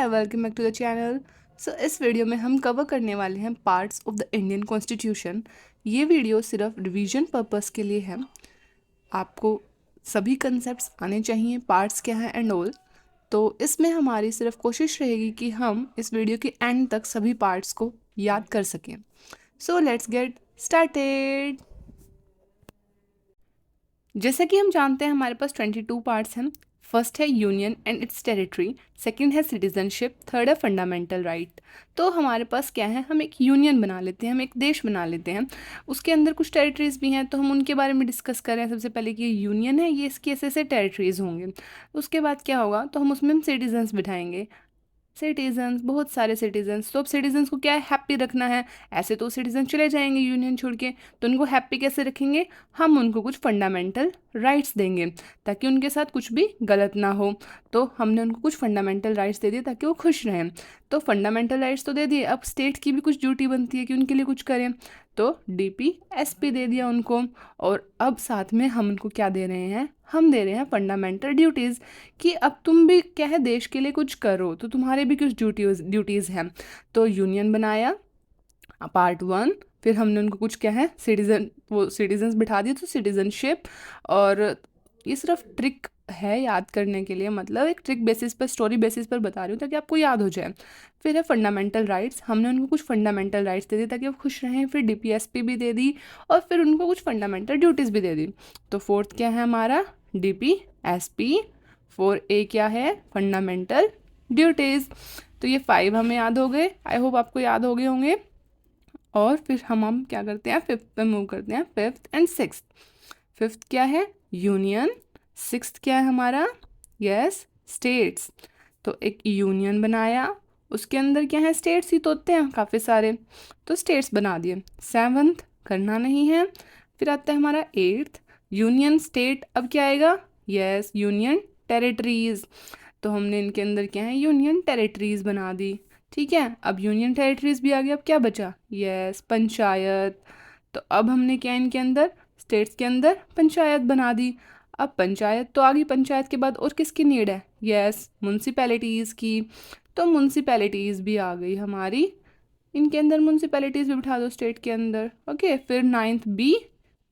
Hi, welcome back to the channel. So इस video में हम कवर करने वाले हैं parts of the Indian constitution. ये वीडियो सिर्फ रिवीजन पर्पस के लिए है। आपको सभी कंसेप्ट्स आने चाहिए, पार्ट्स क्या है एंड ऑल। तो इसमें हमारी सिर्फ कोशिश रहेगी कि हम इस वीडियो के एंड तक सभी पार्ट्स को याद कर सकें। So let's get started. जैसे कि हम जानते हैं हमारे पास 22 पार्ट्स हैं। फर्स्ट है union and it's territory, second है सिटीजनशिप, थर्ड है फंडामेंटल राइट। तो हमारे पास क्या है, हम एक यूनियन बना लेते हैं, हम एक देश बना लेते हैं। उसके अंदर कुछ टेरिटरीज भी हैं, तो हम उनके बारे में डिस्कस करें। सबसे पहले कि यूनियन है, ये इसके ऐसे ऐसे टेरिटरीज होंगे। उसके बाद क्या होगा, तो हम उसमें सिटीजन्स बिठाएंगे। सिटीजन्स, बहुत सारे सिटीजन्स। तो अब सिटीजन्स को क्या है, हैप्पी रखना है। ऐसे तो सिटीजन चले जाएंगे यूनियन छोड़ के, तो उनको हैप्पी कैसे रखेंगे, हम उनको कुछ फंडामेंटल राइट्स देंगे ताकि उनके साथ कुछ भी गलत ना हो। तो हमने उनको कुछ फंडामेंटल राइट्स दे दिए ताकि वो खुश रहें। तो फंडामेंटल राइट्स तो दे दिए, अब स्टेट की भी कुछ ड्यूटी बनती है कि उनके लिए कुछ करें। तो DPSP दे दिया उनको। और अब साथ में हम उनको क्या दे रहे हैं, हम दे रहे हैं फंडामेंटल ड्यूटीज़ कि अब तुम भी क्या है, देश के लिए कुछ करो, तो तुम्हारे भी कुछ ड्यूटीज़ हैं। तो यूनियन बनाया पार्ट 1, फिर हमने उनको कुछ क्या है, सिटीजन्स बिठा दिए, तो सिटीजनशिप। और ये सिर्फ ट्रिक है याद करने के लिए, मतलब एक ट्रिक बेसिस पर, स्टोरी बेसिस पर बता रही हूँ ताकि आपको याद हो जाए। फिर है फंडामेंटल राइट्स, हमने उनको कुछ फंडामेंटल राइट्स दे दी ताकि वो खुश रहें। फिर DPSP भी दे दी, और फिर उनको कुछ फंडामेंटल ड्यूटीज़ भी दे दी। तो फोर्थ क्या है हमारा, DPSP। 4A क्या है, फंडामेंटल ड्यूटीज़। तो ये 5 हमें याद हो गए, आई होप आपको याद हो गए होंगे। और फिर हम क्या करते हैं, फिफ्थ पे मूव करते हैं, फिफ्थ एंड सिक्स्थ। फिफ्थ क्या है, यूनियन। सिक्स्थ क्या है हमारा, यस, स्टेट्स। तो एक यूनियन बनाया, उसके अंदर क्या है, स्टेट्स ही तो होते हैं काफ़ी सारे, तो स्टेट्स बना दिए। सेवन्थ करना नहीं है। फिर आता है हमारा एट्थ, यूनियन स्टेट। अब क्या आएगा, यस, यूनियन टेरिटरीज। तो हमने इनके अंदर क्या है, यूनियन टेरिटरीज बना दी। ठीक है, अब यूनियन टेरिटरीज भी आ गया, अब क्या बचा, यस, पंचायत। तो अब हमने क्या इनके अंदर, स्टेट्स के अंदर पंचायत बना दी। अब पंचायत तो आ गई, पंचायत के बाद और किसकी नीड है, यस, म्यूनसिपैलिटीज़ की। तो म्यूनसिपैलिटीज़ भी आ गई हमारी, इनके अंदर म्यूनसिपैलिटीज़ भी बिठा दो स्टेट के अंदर। ओके, फिर 9th B,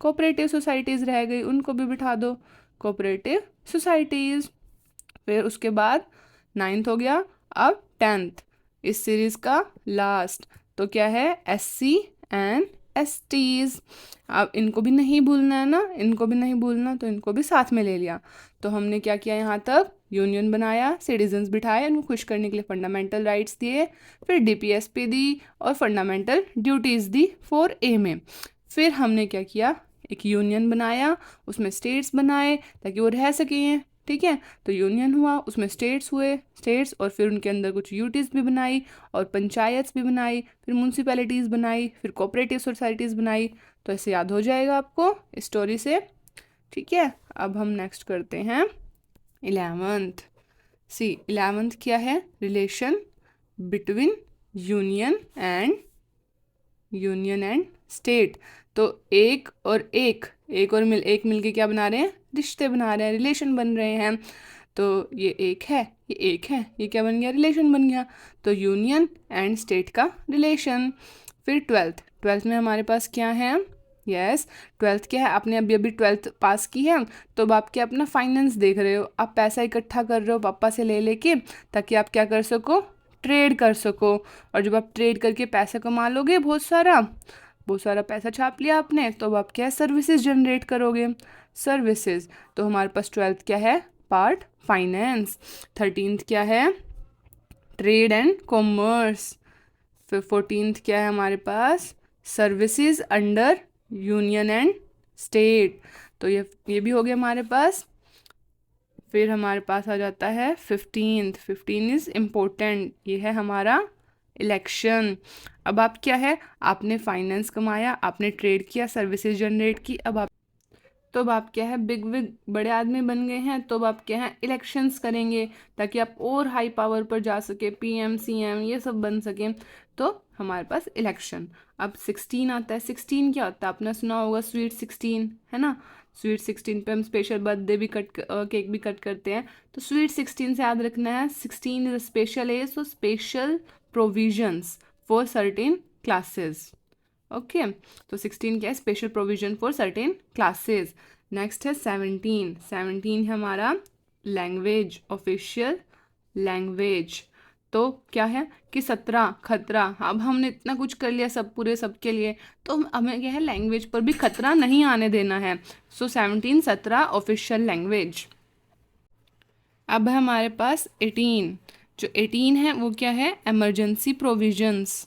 कोऑपरेटिव सोसाइटीज़ रह गई, उनको भी बिठा दो, कोऑपरेटिव सोसाइटीज़। फिर उसके बाद 9th हो गया। अब 10th, इस सीरीज़ का लास्ट, तो क्या है, SC एंड STs। अब इनको भी नहीं भूलना है ना, इनको भी नहीं भूलना, तो इनको भी साथ में ले लिया। तो हमने क्या किया, यहाँ तक यूनियन बनाया, सिटीजन्स बिठाए, उनको खुश करने के लिए फंडामेंटल राइट्स दिए, फिर DPSP दी और फंडामेंटल ड्यूटीज़ दी 4A में। फिर हमने क्या किया, एक यूनियन बनाया, उसमें स्टेट्स बनाए ताकि वो रह सकें। ठीक है, तो यूनियन हुआ, उसमें स्टेट्स हुए, स्टेट्स, और फिर उनके अंदर कुछ यूटीज़ भी बनाई, और पंचायत्स भी बनाई, फिर म्यूनसिपैलिटीज़ बनाई, फिर कोऑपरेटिव सोसाइटीज़ बनाई। तो ऐसे याद हो जाएगा आपको स्टोरी से। ठीक है, अब हम नेक्स्ट करते हैं 11th। सी 11th क्या है, relation between union and state. तो एक और एक, एक मिल के क्या बना रहे हैं, रिश्ते बना रहे हैं, रिलेशन बन रहे हैं। तो ये एक है, ये एक है, ये क्या बन गया, रिलेशन बन गया। तो यूनियन एंड स्टेट का रिलेशन। फिर 12th में हमारे पास क्या है, यस, 12th क्या है, आपने अभी अभी 12th पास की है, तो अब आप क्या अपना फाइनेंस देख रहे हो, आप पैसा इकट्ठा कर रहे हो पापा से ले लेके, ताकि आप क्या कर सको, ट्रेड कर सको। और जब आप ट्रेड करके पैसा कमा लोगे, बहुत सारा पैसा छाप लिया आपने, तो अब आप क्या है, सर्विसेज जनरेट करोगे, सर्विसेज। तो हमारे पास 12th क्या है, पार्ट फाइनेंस। 13th क्या है, ट्रेड एंड कॉमर्स। फिर 14th क्या है हमारे पास, services under union and state. तो ये भी हो गया हमारे पास। फिर हमारे पास आ जाता है 15th। 15 इज़ इम्पोर्टेंट, ये है हमारा इलेक्शन। अब आप क्या है, आपने फाइनेंस कमाया, आपने ट्रेड किया, सर्विसेज जनरेट की, अब आप क्या है, बिग बड़े आदमी बन गए हैं, तो अब आप क्या है, इलेक्शंस करेंगे ताकि आप और हाई पावर पर जा सके, PM CM ये सब बन सके। तो हमारे पास इलेक्शन। अब 16 आता है। 16 क्या होता है, आपने सुना होगा, स्वीट 16, है ना। स्वीट 16 पे हम स्पेशल बर्थडे भी केक भी कट करते हैं। तो स्वीट 16 से याद रखना है 16 is a special age, so special provisions for certain classes. Okay, तो 16 क्या है, special provision for certain classes. Next है 17, 17 है हमारा लैंग्वेज, ऑफिशियल लैंग्वेज। तो क्या है कि 17 खतरा। अब हमने इतना कुछ कर लिया सब पूरे सबके लिए, तो हमें क्या है लैंग्वेज पर भी खतरा नहीं आने देना है। सो 17 17 ऑफिशियल लैंग्वेज। अब है हमारे पास 18, जो 18 है वो क्या है, एमरजेंसी प्रोविजंस।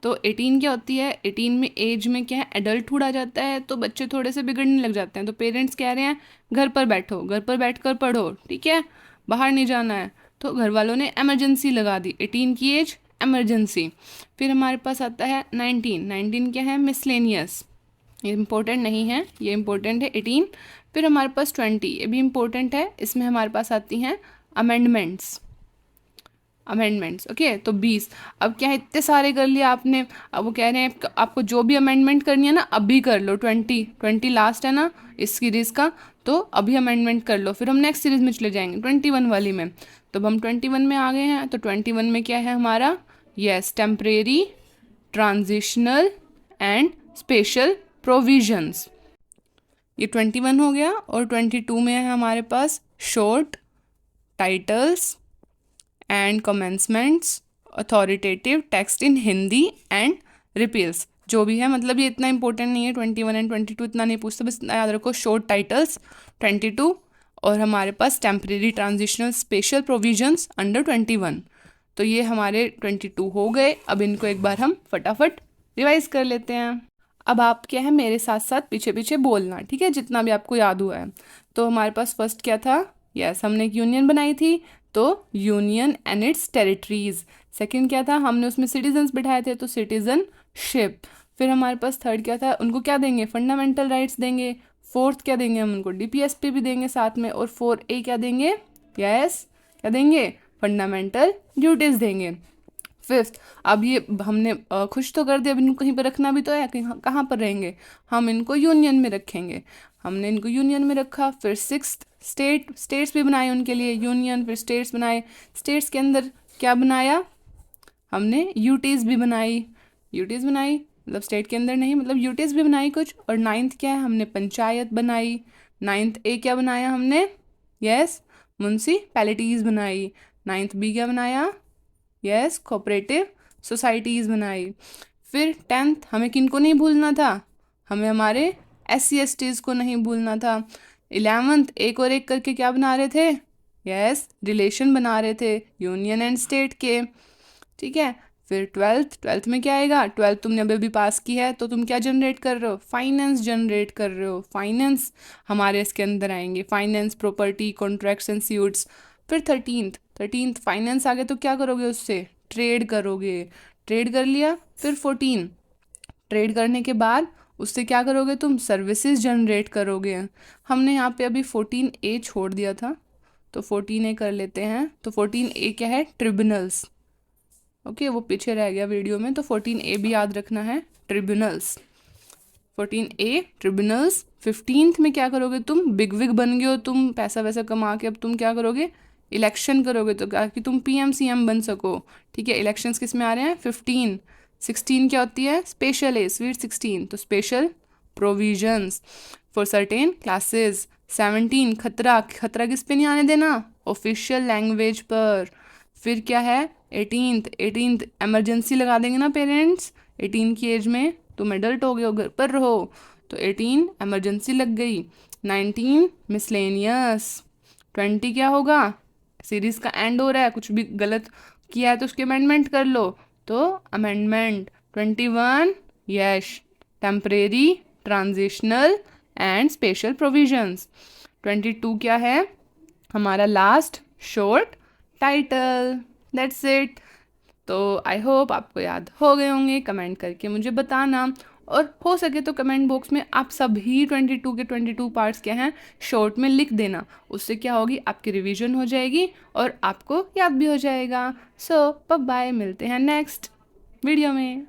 तो 18 क्या होती है, 18 में एज में क्या है एडल्टहुड आ जाता है, तो बच्चे थोड़े से बिगड़ने लग जाते हैं। तो पेरेंट्स कह रहे हैं घर पर बैठो, घर पर बैठ कर पढ़ो, ठीक है, बाहर नहीं जाना है। तो घर वालों ने एमरजेंसी लगा दी, 18 की एज एमरजेंसी। फिर हमारे पास आता है 19, 19 क्या है, मिसलेनियस, ये इम्पोर्टेंट नहीं है, ये इम्पोर्टेंट है 18। फिर हमारे पास 20, ये भी इम्पोर्टेंट है, इसमें हमारे पास आती हैं अमेंडमेंट्स, अमेंडमेंट्स। ओके, तो 20। अब क्या है, इतने सारे कर लिया आपने, अब वो कह रहे हैं आपको जो भी अमेंडमेंट करनी है ना अभी कर लो, 20 लास्ट है ना इस सीरीज़ का, तो अभी अमेंडमेंट कर लो, फिर हम नेक्स्ट सीरीज़ में चले जाएंगे 21 वाली में। तो अब हम 21 में आ गए हैं, तो 21 में क्या है हमारा, yes, temporary, transitional and special provisions. ये 21 हो गया। और 22 में है हमारे पास short, titles and commencements, authoritative text in Hindi and repeals. जो भी है, मतलब ये इतना इंपॉर्टेंट नहीं है, 21 एंड 22 इतना नहीं पूछता, बस इतना याद रखो, शॉर्ट टाइटल्स 22, और हमारे पास temporary transitional special provisions under 21। तो ये हमारे 22 हो गए। अब इनको एक बार हम फटाफट रिवाइज कर लेते हैं। अब आप क्या है मेरे साथ साथ पीछे पीछे बोलना, ठीक है, जितना भी आपको याद हुआ है। तो हमारे पास फर्स्ट क्या था, यस, हमने एक यूनियन बनाई थी, तो union and it's territories. Second क्या था, हमने उसमें सिटीजन्स बिठाए थे, तो सिटीजनशिप। फिर हमारे पास थर्ड क्या था, उनको क्या देंगे, फंडामेंटल राइट्स देंगे। फोर्थ क्या देंगे, हम उनको डीपीएसपी भी देंगे साथ में। और 4A क्या देंगे, यस, क्या देंगे, फंडामेंटल ड्यूटीज़ देंगे। फिफ्थ, अब ये हमने खुश तो कर दिया, अब इनको कहीं पर रखना भी तो है, कहाँ पर रहेंगे, हम इनको यूनियन में रखेंगे, हमने इनको यूनियन में रखा। फिर सिक्स्थ, स्टेट्स भी बनाए उनके लिए यूनियन, फिर स्टेट्स बनाए, स्टेट्स के अंदर क्या बनाया हमने, यूटीज़ भी बनाई, यूटीज़ बनाई, मतलब स्टेट के अंदर नहीं, मतलब यूटीज़ भी बनाई कुछ। और नाइन्थ क्या है, हमने पंचायत बनाई। 9A क्या बनाया हमने, यस, म्यूनसिपैलिटीज़ बनाई। 9B क्या बनाया, यस, कोऑपरेटिव सोसाइटीज़ बनाई। फिर 10th, हमें किन को नहीं भूलना था, हमें हमारे SC/STs को नहीं भूलना था। 11th, एक और एक करके क्या बना रहे थे, यस, रिलेशन बना रहे थे यूनियन एंड स्टेट के, ठीक है। फिर 12th में क्या आएगा, 12th तुमने अभी पास की है, तो तुम क्या जनरेट कर रहे हो, फाइनेंस जनरेट कर रहे हो, फाइनेंस हमारे इसके अंदर आएंगे, finance, property, contracts and suites. फिर 13th फाइनेंस आ गए, तो क्या करोगे उससे, ट्रेड करोगे, ट्रेड कर लिया। फिर 14, ट्रेड करने के बाद उससे क्या करोगे तुम, सर्विसेज जनरेट करोगे। हमने यहाँ पे अभी 14A छोड़ दिया था, तो 14A कर लेते हैं। तो 14A क्या है, ट्रिब्यूनल्स। ओके, वो पीछे रह गया वीडियो में, तो 14A भी याद रखना है, ट्रिब्यूनल्स। 14A tribunals. 15th में क्या करोगे तुम, बिग विग बन गए हो तुम, पैसा वैसा कमा के, अब तुम क्या करोगे, इलेक्शन करोगे, तो क्या कि तुम PM CM बन सको, ठीक है। इलेक्शंस किस में आ रहे हैं, 15। 16 क्या होती है, स्पेशल है, स्वीट 16, तो special provisions for certain classes. 17 खतरा, खतरा किस पे नहीं आने देना, ऑफिशियल लैंग्वेज पर। फिर क्या है 18th एमरजेंसी लगा देंगे ना पेरेंट्स, 18 की एज में तुम एडल्ट हो गए हो, घर पर रहो, तो 18 एमरजेंसी लग गई। 19 मिसलेनियस। 20 क्या होगा, सीरीज़ का एंड हो रहा है, कुछ भी गलत किया है तो उसकी अमेंडमेंट कर लो, तो amendment. 21 Yash, temporary, transitional and special provisions. 22 क्या है हमारा last, short title. That's it. तो आई होप आपको याद हो गए होंगे, कमेंट करके मुझे बताना, और हो सके तो कमेंट बॉक्स में आप सभी 22 के 22 पार्ट्स क्या हैं शॉर्ट में लिख देना। उससे क्या होगी, आपकी रिवीजन हो जाएगी और आपको याद भी हो जाएगा। सो बाय बाय, मिलते हैं नेक्स्ट वीडियो में।